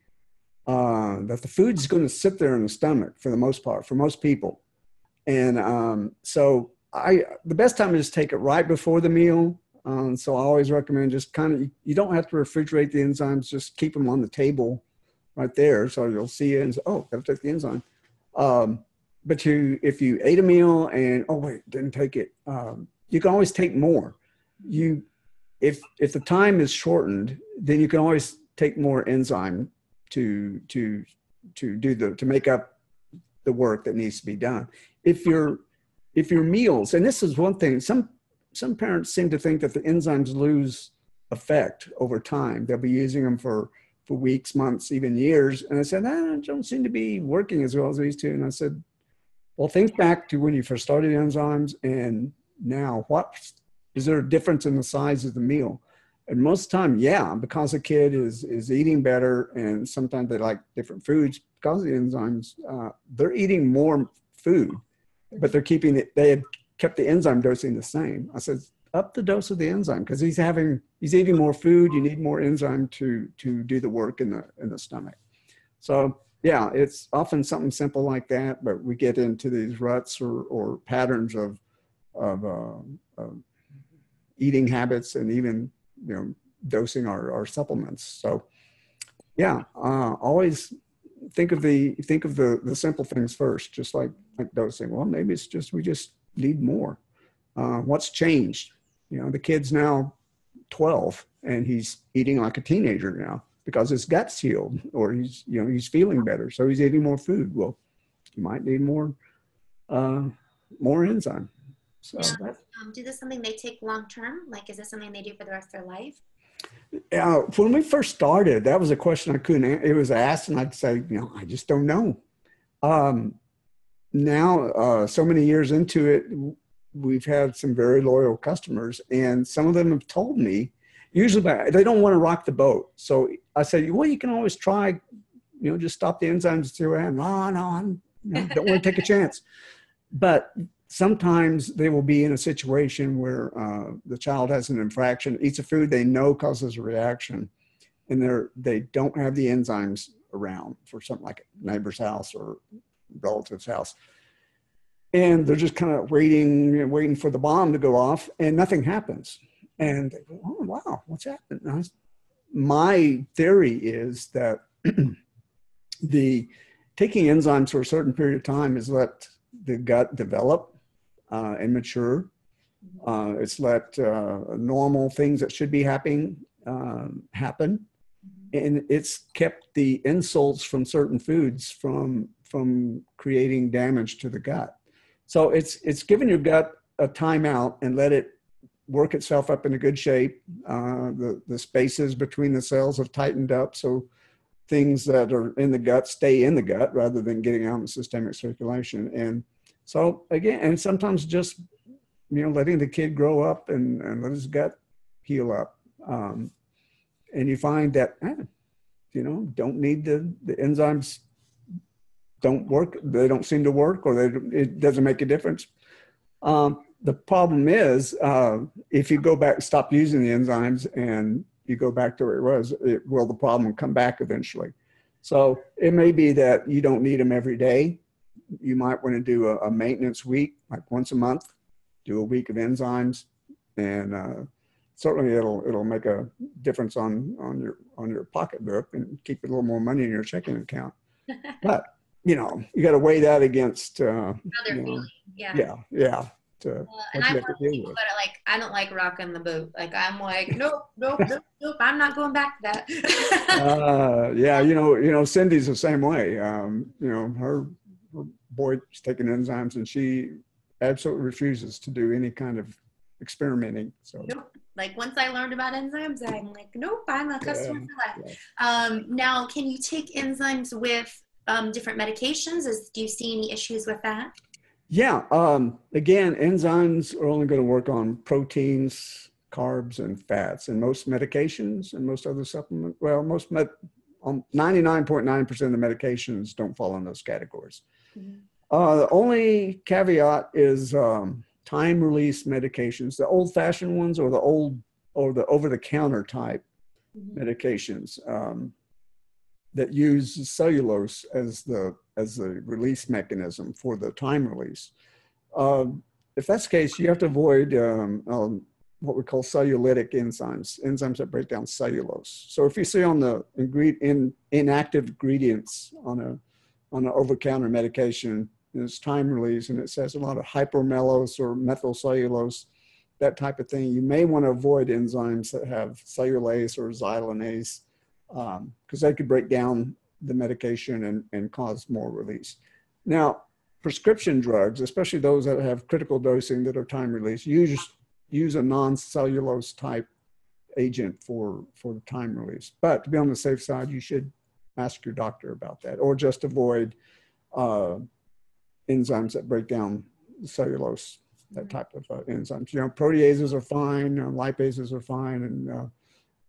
that the food is going to sit there in the stomach for the most part, for most people. And so the best time is to take it right before the meal. So I always recommend just you don't have to refrigerate the enzymes, just keep them on the table right there. So you'll see it and say, gotta take the enzyme. But if you ate a meal and, didn't take it, you can always take more. If the time is shortened, then you can always take more enzyme to make up the work that needs to be done. If your meals, and this is one thing, some parents seem to think that the enzymes lose effect over time. They'll be using them for weeks, months, even years. And I said, don't seem to be working as well as these two. And I said, well, think back to when you first started enzymes and now. Is there a difference in the size of the meal? And most of the time, yeah, because the kid is eating better, and sometimes they like different foods because of the enzymes. They're eating more food, but they're keeping it. They had kept the enzyme dosing the same. I said, up the dose of the enzyme because he's eating more food. You need more enzyme to do the work in the stomach. So yeah, it's often something simple like that, but we get into these ruts or patterns of eating habits and even dosing our supplements. So yeah, always think of the simple things first, just like dosing. Well, maybe it's just we just need more. What's changed? The kid's now 12 and he's eating like a teenager now because his gut's healed, or he's feeling better, so he's eating more food. Well, you might need more enzyme. So do this something they take long term? Like, is this something they do for the rest of their life? When we first started, that was a question I couldn't answer. It was asked, and I'd say, I just don't know. Now, so many years into it, we've had some very loyal customers, and some of them have told me, usually they don't want to rock the boat. So I said, well, you can always try, just stop the enzymes and see what happens. Oh, no, don't want to take a chance. But sometimes they will be in a situation where the child has an infraction, eats a food they know causes a reaction, and they don't have the enzymes around for something like a neighbor's house or relative's house. And they're just kind of waiting for the bomb to go off, and nothing happens. And they go, oh, wow, what's happened? My theory is that taking enzymes for a certain period of time is let the gut develop and mature. It's let normal things that should be happening happen. And it's kept the insults from certain foods from creating damage to the gut. So it's given your gut a timeout and let it work itself up into good shape. The spaces between the cells have tightened up, so things that are in the gut stay in the gut rather than getting out in systemic circulation. And so again, and sometimes just letting the kid grow up and let his gut heal up. And you find that don't need the enzymes. Don't work, they don't seem to work, or it doesn't make a difference. The problem is, if you go back, stop using the enzymes and you go back to where it was, will the problem come back eventually? So it may be that you don't need them every day. You might want to do a maintenance week, like once a month, do a week of enzymes, and certainly it'll make a difference on your pocketbook and keep a little more money in your checking account. But you got to weigh that against how they're feeling. Yeah. And I'm one of the people that are like, I don't like rocking the boat. Like, I'm like, nope, I'm not going back to that. Yeah, Cindy's the same way. Her boy's taking enzymes, and she absolutely refuses to do any kind of experimenting. So nope. Like, once I learned about enzymes, I'm like, nope, I'm a customer for life. Now, can you take enzymes with different medications? Do you see any issues with that? Yeah. Again, enzymes are only going to work on proteins, carbs, and fats. And most medications and most other supplements, well, 99.9% of the medications don't fall in those categories. Mm-hmm. The only caveat is time-release medications, the old-fashioned ones, or the over-the-counter type medications that use cellulose as the release mechanism for the time release. If that's the case, you have to avoid what we call cellulitic enzymes that break down cellulose. So if you see on the inactive ingredients on an over-the-counter medication, it's time release, and it says a lot of hypermellose or methylcellulose, that type of thing. You may want to avoid enzymes that have cellulase or xylanase, because they could break down the medication and cause more release. Now, prescription drugs, especially those that have critical dosing that are time release, use a non-cellulose type agent for the time release. But to be on the safe side, you should ask your doctor about that, or just avoid enzymes that break down cellulose, that type of enzymes. Proteases are fine, lipases are fine, and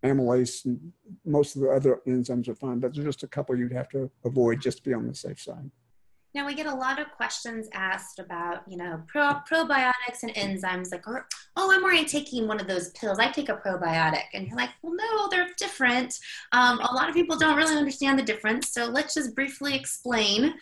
amylase, and most of the other enzymes are fine, but there's just a couple you'd have to avoid just to be on the safe side. Now we get a lot of questions asked about, probiotics and enzymes, like, oh, I'm already taking one of those pills. I take a probiotic. And you're like, well, no, they're different. A lot of people don't really understand the difference. So let's just briefly explain,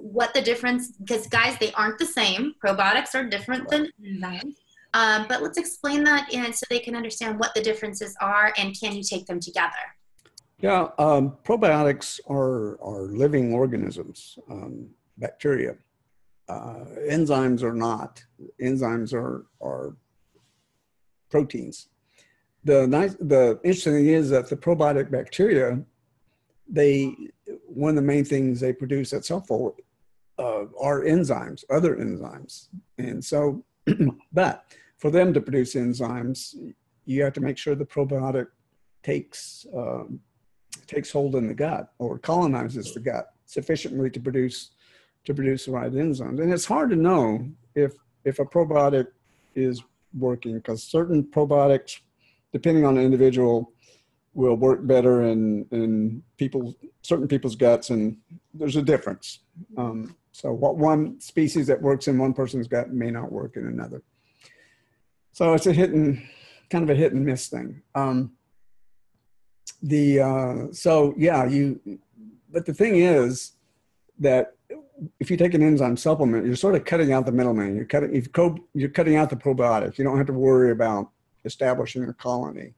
what the difference, because guys, they aren't the same. Probiotics are different than enzymes. But let's explain that so they can understand what the differences are and can you take them together? Yeah, probiotics are living organisms, bacteria. Enzymes are not. Enzymes are proteins. The interesting thing is that the probiotic bacteria, one of the main things they produce that's helpful are enzymes, other enzymes. And so, but for them to produce enzymes, you have to make sure the probiotic takes hold in the gut or colonizes the gut sufficiently to produce the right enzymes. And it's hard to know if a probiotic is working, because certain probiotics, depending on the individual, will work better in certain people's guts, and there's a difference. So what one species that works in one person's gut may not work in another. So it's kind of a hit and miss thing. But the thing is that if you take an enzyme supplement, you're sort of cutting out the middleman. You're cutting out the probiotic. You don't have to worry about establishing a colony.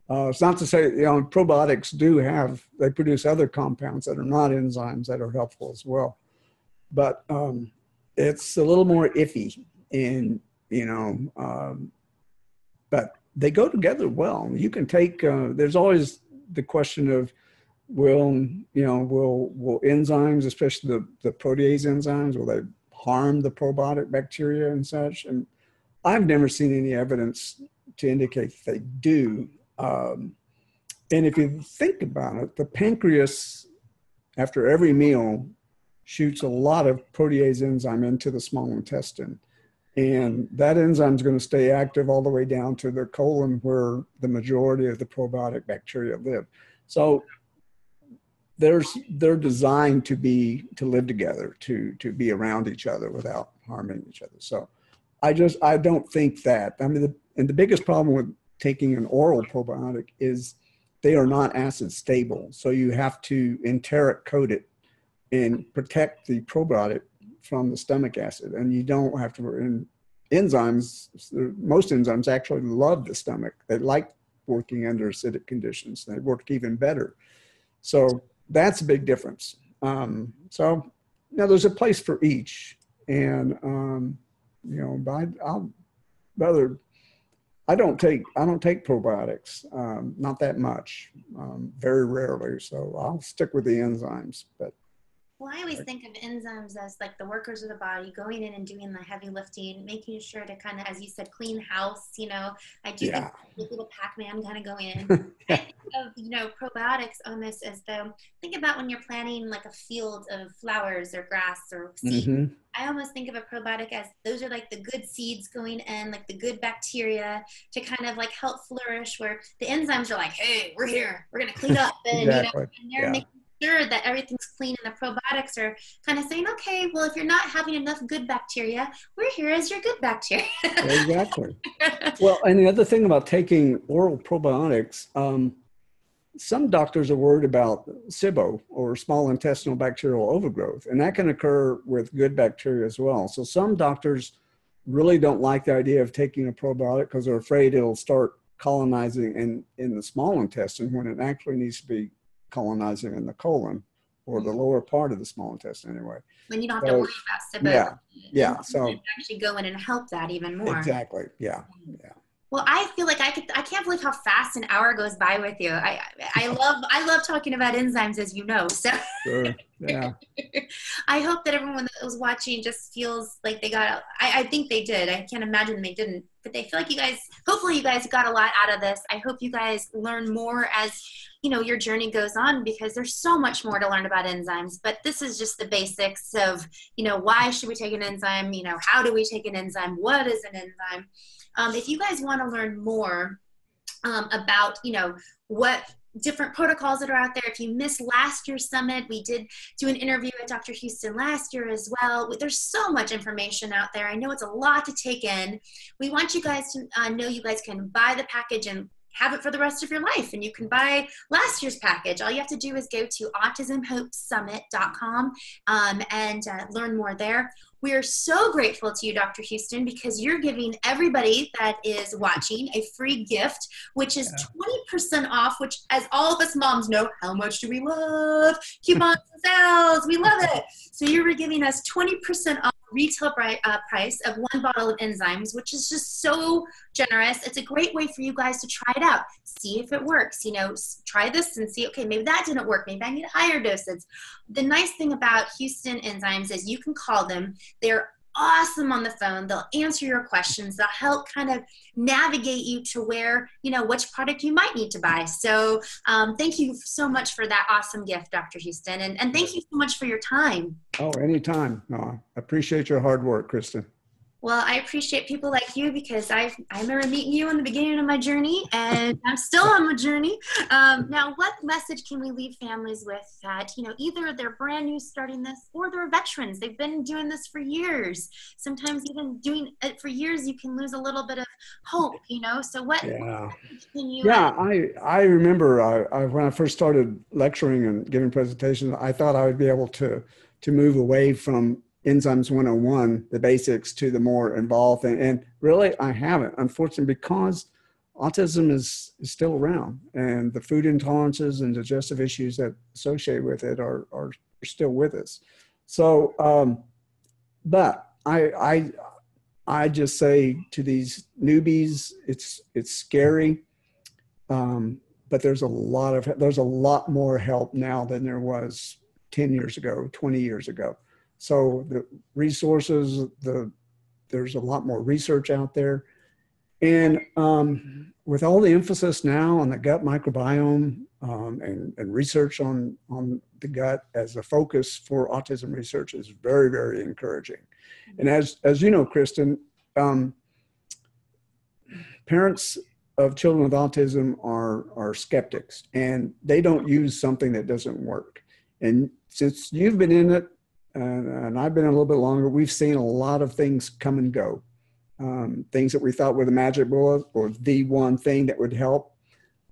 It's not to say, probiotics they produce other compounds that are not enzymes that are helpful as well. But it's a little more iffy, but they go together well. You can take, there's always the question of, will enzymes, especially the protease enzymes, will they harm the probiotic bacteria and such? And I've never seen any evidence to indicate that they do. And if you think about it, the pancreas, after every meal, shoots a lot of protease enzyme into the small intestine. And that enzyme is going to stay active all the way down to the colon, where the majority of the probiotic bacteria live. So they're designed to live together, to be around each other without harming each other. So I don't think that. I mean, and the biggest problem with taking an oral probiotic is they are not acid stable. So you have to enteric coat it and protect the probiotic from the stomach acid. And you don't have to, in enzymes, most enzymes actually love the stomach. They like working under acidic conditions. They work even better. So that's a big difference. So now there's a place for each. And, I don't take probiotics, not that much, very rarely. So I'll stick with the enzymes, but. Well, I always think of enzymes as like the workers of the body going in and doing the heavy lifting, making sure to kind of, as you said, clean house. I do think the little Pac-Man kind of go in. I think of, probiotics almost as though, think about when you're planting like a field of flowers or grass or seeds. Mm-hmm. I almost think of a probiotic as those are like the good seeds going in, like the good bacteria to kind of like help flourish, where the enzymes are like, hey, we're here, we're going to clean up. And, exactly. And they're making sure that everything's clean, and the probiotics are kind of saying, okay, well, if you're not having enough good bacteria, we're here as your good bacteria. Exactly. Well, and the other thing about taking oral probiotics, some doctors are worried about SIBO, or small intestinal bacterial overgrowth, and that can occur with good bacteria as well. So some doctors really don't like the idea of taking a probiotic because they're afraid it'll start colonizing in the small intestine when it actually needs to be colonizing in the colon, or the lower part of the small intestine anyway. When you don't have to worry about SIBO. Yeah. So actually go in and help that even more. Exactly. Yeah. Well, I feel like I can't believe how fast an hour goes by with you. I love talking about enzymes, as you know. So sure. Yeah. I hope that everyone that was watching just feels like they got, I think they did. I can't imagine they didn't, but they feel like hopefully you guys got a lot out of this. I hope you guys learn more as, your journey goes on, because there's so much more to learn about enzymes, but this is just the basics of, why should we take an enzyme? How do we take an enzyme? What is an enzyme? If you guys want to learn more about, what different protocols that are out there. If you missed last year's summit, we did do an interview with Dr. Houston last year as well. There's so much information out there. I know it's a lot to take in. We want you guys to know you guys can buy the package and have it for the rest of your life. And you can buy last year's package. All you have to do is go to autismhopesummit.com and learn more there. We are so grateful to you, Dr. Houston, because you're giving everybody that is watching a free gift, which is 20% off, which, as all of us moms know, how much do we love coupons and sales? We love it. So you were giving us 20% off retail price of one bottle of enzymes, which is just so generous. It's a great way for you guys to try it out. See if it works. Try this and see, okay, maybe that didn't work. Maybe I need higher doses. The nice thing about Houston Enzymes is you can call them. They're awesome on the phone. They'll answer your questions. They'll help kind of navigate you to where, which product you might need to buy. So thank you so much for that awesome gift, Dr. Houston. And thank you so much for your time. Oh, anytime. No, I appreciate your hard work, Kristen. Well, I appreciate people like you because I remember meeting you in the beginning of my journey, and I'm still on my journey. Now, what message can we leave families with that, either they're brand new starting this or they're veterans? They've been doing this for years. Sometimes even doing it for years, you can lose a little bit of hope, So what message can you I remember when I first started lecturing and giving presentations, I thought I would be able to move away from Enzymes 101, the basics, to the more involved. And really, I haven't, unfortunately, because autism is still around, and the food intolerances and digestive issues that associate with it are still with us. So, but I just say to these newbies, it's scary, but there's a lot more help now than there was 10 years ago, 20 years ago. So the resources, there's a lot more research out there. And with all the emphasis now on the gut microbiome and research on the gut as a focus for autism research is very, very encouraging. And as you know, Kristen, parents of children with autism are skeptics, and they don't use something that doesn't work. And since you've been in it, and I've been a little bit longer, we've seen a lot of things come and go. Things that we thought were the magic bullet or the one thing that would help,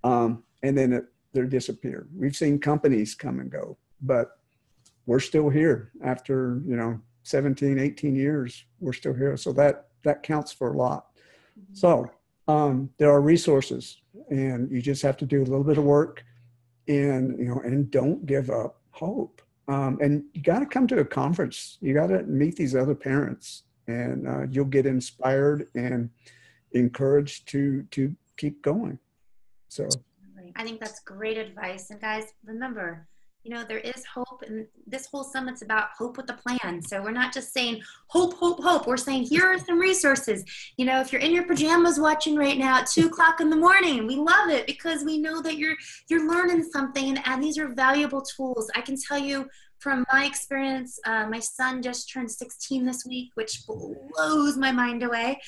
and then they disappear. We've seen companies come and go, but we're still here after 17, 18 years. We're still here, so that counts for a lot. So there are resources, and you just have to do a little bit of work, and and don't give up hope. And you got to come to a conference. You got to meet these other parents, and you'll get inspired and encouraged to keep going. So I think that's great advice. And guys, remember, there is hope, and this whole summit's about hope with a plan. So we're not just saying hope, hope, hope. We're saying here are some resources. If you're in your pajamas watching right now at 2:00 in the morning, we love it because we know that you're learning something, and these are valuable tools. I can tell you from my experience, my son just turned 16 this week, which blows my mind away.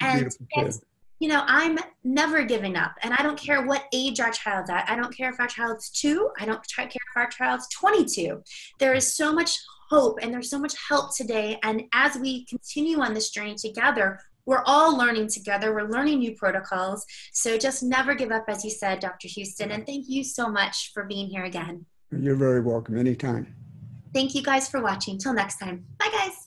And I'm never giving up, and I don't care what age our child's at. I don't care if our child's 2. I don't care if our child's 22. There is so much hope, and there's so much help today. And as we continue on this journey together, we're all learning together. We're learning new protocols. So just never give up, as you said, Dr. Houston. And thank you so much for being here again. You're very welcome. Anytime. Thank you guys for watching. Till next time. Bye, guys.